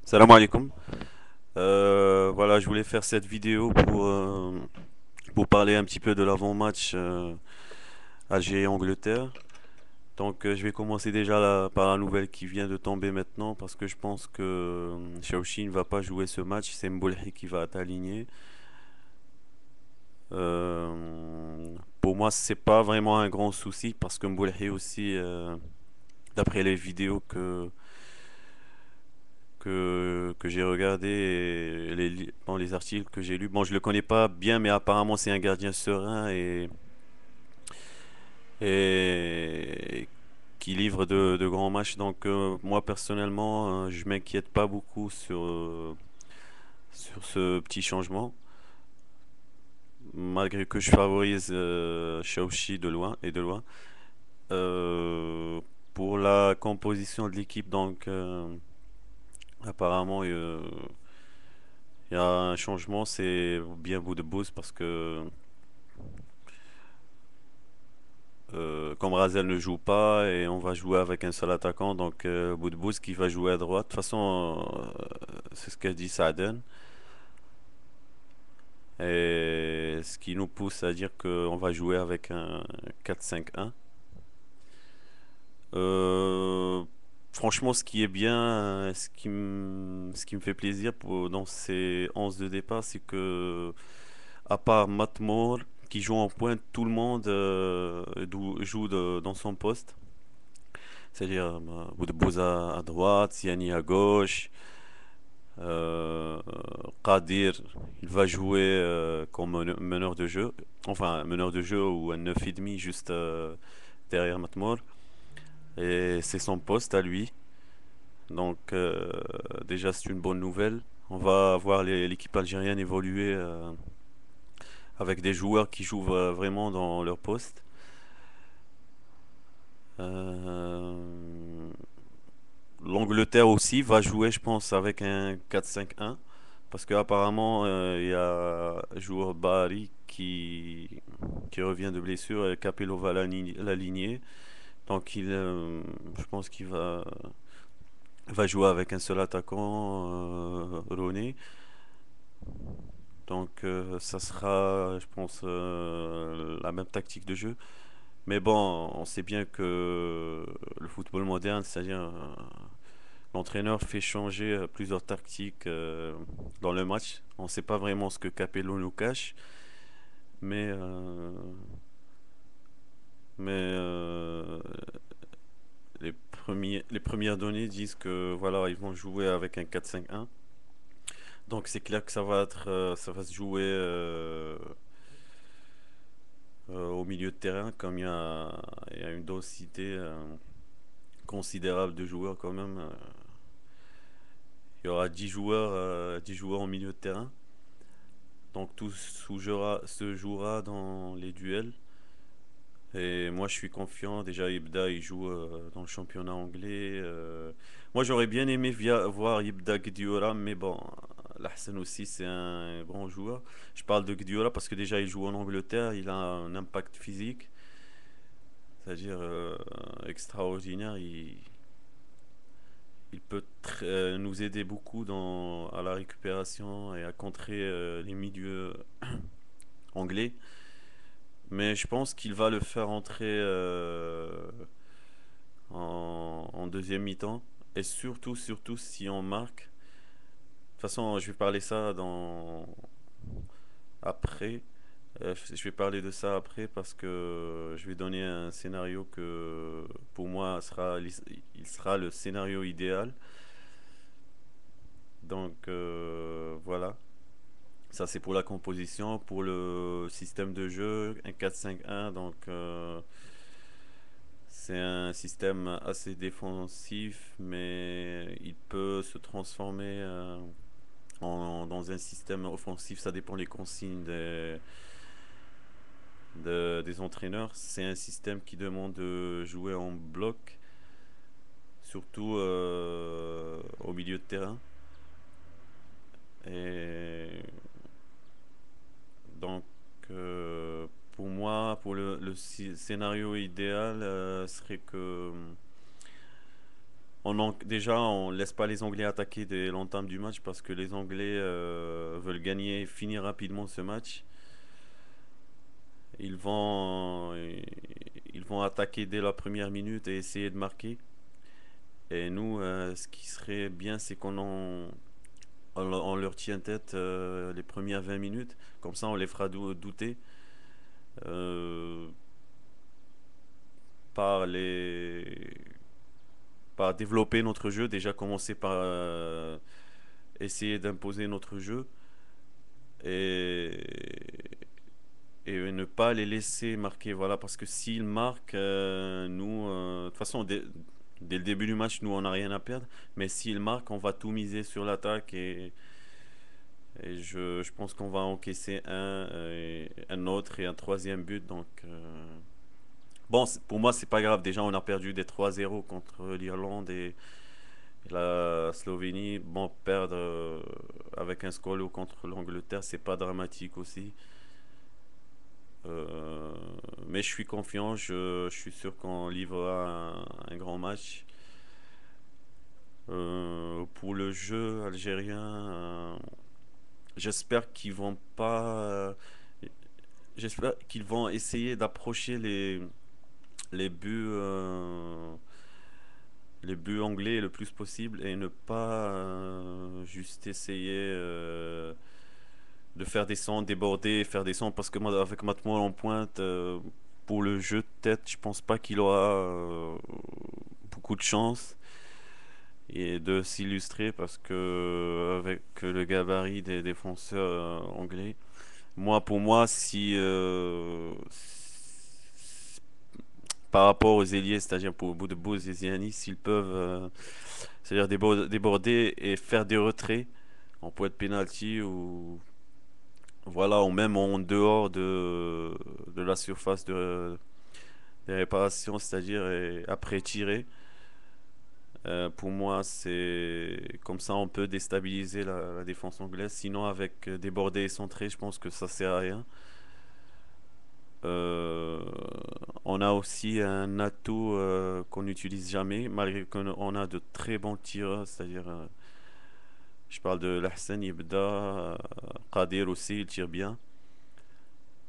Salam alaikum. Voilà, je voulais faire cette vidéo pour parler un petit peu de l'avant-match Algérie-Angleterre. Donc, je vais commencer déjà par la nouvelle qui vient de tomber maintenant parce que je pense que Shaoxi ne va pas jouer ce match. C'est Mbolhi qui va être aligné. Pour moi, c'est pas vraiment un grand souci parce que Mbolhi aussi, d'après les vidéos que j'ai regardé et bon, les articles que j'ai lus. Bon, je le connais pas bien, mais apparemment c'est un gardien serein et qui livre de grands matchs. Donc moi personnellement, je m'inquiète pas beaucoup sur ce petit changement, malgré que je favorise Shaoxi de loin et de loin. Euh, pour la composition de l'équipe, donc apparemment il y a un changement, c'est bien Boudebouz parce que comme Razel ne joue pas et on va jouer avec un seul attaquant, donc Boudebouz qui va jouer à droite. De toute façon, c'est ce qu'a dit Saaden. Et ce qui nous pousse à dire qu'on va jouer avec un 4-5-1. Euh, Franchement, ce qui est bien, ce qui me fait plaisir dans ces 11 de départ, c'est que, à part Matmour, qui joue en pointe, tout le monde joue dans son poste. C'est-à-dire Boudbouza à droite, Siani à gauche, euh, Qadir, il va jouer comme meneur de jeu, enfin meneur de jeu ou un 9,5 juste derrière Matmour. Et c'est son poste à lui. Donc déjà c'est une bonne nouvelle. On va voir l'équipe algérienne évoluer avec des joueurs qui jouent vraiment dans leur poste. Euh, L'Angleterre aussi va jouer, je pense, avec un 4-5-1. Parce qu'apparemment, il y a un joueur Bari qui revient de blessure et Capello va l'aligner. Donc, je pense qu'il va jouer avec un seul attaquant, Rooney. Donc, ça sera, je pense, la même tactique de jeu. Mais bon, on sait bien que le football moderne, c'est-à-dire l'entraîneur fait changer plusieurs tactiques dans le match. On ne sait pas vraiment ce que Capello nous cache, mais, euh, mais les premières données disent que voilà, ils vont jouer avec un 4-5-1. Donc c'est clair que ça va se jouer au milieu de terrain, comme il y a une densité considérable de joueurs quand même. Il y aura 10 joueurs au milieu de terrain. Donc tout se jouera dans les duels. Et moi je suis confiant. Déjà Ibda il joue dans le championnat anglais. Moi j'aurais bien aimé voir Ibda Gdiora, mais bon, Lahsen aussi c'est un grand joueur. Je parle de Gdiora parce que déjà il joue en Angleterre, il a un impact physique, c'est-à-dire extraordinaire. Il peut nous aider beaucoup à la récupération et à contrer les milieux anglais. Mais je pense qu'il va le faire entrer en deuxième mi-temps. Et surtout si on marque. De toute façon, je vais parler ça après. Je vais parler de ça après parce que je vais donner un scénario que pour moi il sera le scénario idéal. Donc voilà. Ça c'est pour la composition. Pour le système de jeu, un 4-5-1. Donc c'est un système assez défensif, mais il peut se transformer dans un système offensif. Ça dépend des consignes des entraîneurs. C'est un système qui demande de jouer en bloc, surtout au milieu de terrain. Et donc, pour moi, pour le scénario idéal serait que déjà, on laisse pas les Anglais attaquer dès l'entame du match parce que les Anglais veulent gagner et finir rapidement ce match. Ils vont, ils vont attaquer dès la première minute et essayer de marquer. Et nous, ce qui serait bien, c'est on leur tient tête les premières 20 minutes. Comme ça, on les fera douter euh, par par développer notre jeu. Déjà, commencer par essayer d'imposer notre jeu et, et ne pas les laisser marquer. Voilà, parce que s'ils marquent, nous, de toute façon, dès le début du match, nous, on n'a rien à perdre. Mais s'ils marquent, on va tout miser sur l'attaque et je pense qu'on va encaisser un autre et un troisième but. Donc, bon, pour moi, c'est pas grave. Déjà, on a perdu des 3-0 contre l'Irlande et la Slovénie. Bon, perdre avec un score contre l'Angleterre, c'est pas dramatique aussi. Euh, mais je suis confiant, je suis sûr qu'on livrera un grand match. Pour le jeu algérien, j'espère qu'ils vont pas. J'espère qu'ils vont essayer d'approcher les buts, les buts anglais le plus possible et ne pas juste essayer de faire des sons, déborder, faire des sons parce que moi, avec Matmo en pointe, pour le jeu de tête, je pense pas qu'il aura beaucoup de chance et de s'illustrer parce que avec le gabarit des défenseurs anglais, pour moi, si par rapport aux ailiers, c'est-à-dire pour Boudebouz et Ziani, s'ils peuvent c'est-à-dire déborder et faire des retraits en point de penalty ou voilà ou même en dehors de la surface des réparations, c'est-à-dire après tirer. Pour moi, c'est comme ça on peut déstabiliser la défense anglaise. Sinon, avec déborder et centrer, je pense que ça sert à rien. Euh, on a aussi un atout qu'on n'utilise jamais, malgré qu'on a de très bons tireurs, c'est-à-dire je parle de Lahsen Yebda, Qadir aussi, il tire bien.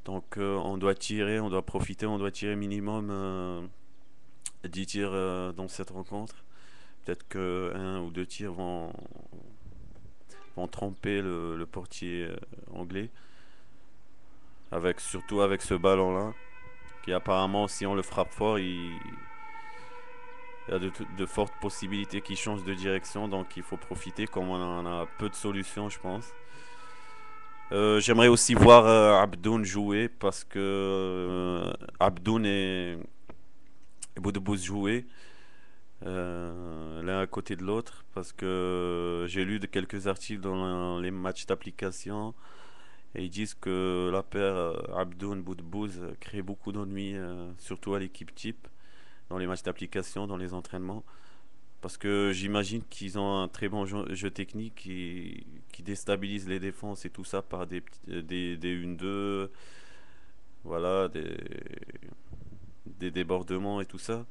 Donc on doit tirer, on doit profiter, on doit tirer minimum 10 tirs dans cette rencontre. Peut-être que un ou deux tirs vont tromper le portier anglais, surtout avec ce ballon-là, qui apparemment, si on le frappe fort, il y a de fortes possibilités qu'il change de direction, donc il faut profiter, comme on en a peu de solutions, je pense. J'aimerais aussi voir Abdoun jouer parce que Abdoun et Boudebouz jouer l'un à côté de l'autre parce que j'ai lu de quelques articles dans les matchs d'application et ils disent que la paire Abdoun-Boudebouz crée beaucoup d'ennuis, surtout à l'équipe type, dans les matchs d'application, dans les entraînements. Parce que j'imagine qu'ils ont un très bon jeu technique qui déstabilise les défenses et tout ça par des 1-2, voilà, des débordements et tout ça.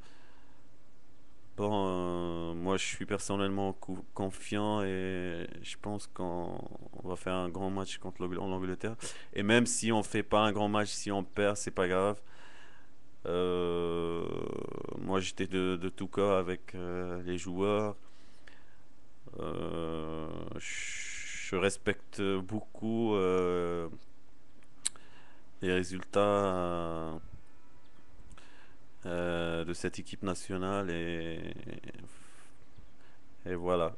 Bon, moi je suis personnellement confiant et je pense qu'on va faire un grand match contre l'Angleterre. Et même si on fait pas un grand match, si on perd, c'est pas grave. Euh, moi j'étais de tout cœur avec les joueurs. Je respecte beaucoup les résultats de cette équipe nationale et voilà.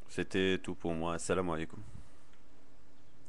C'était tout pour moi. Assalamu alaikum.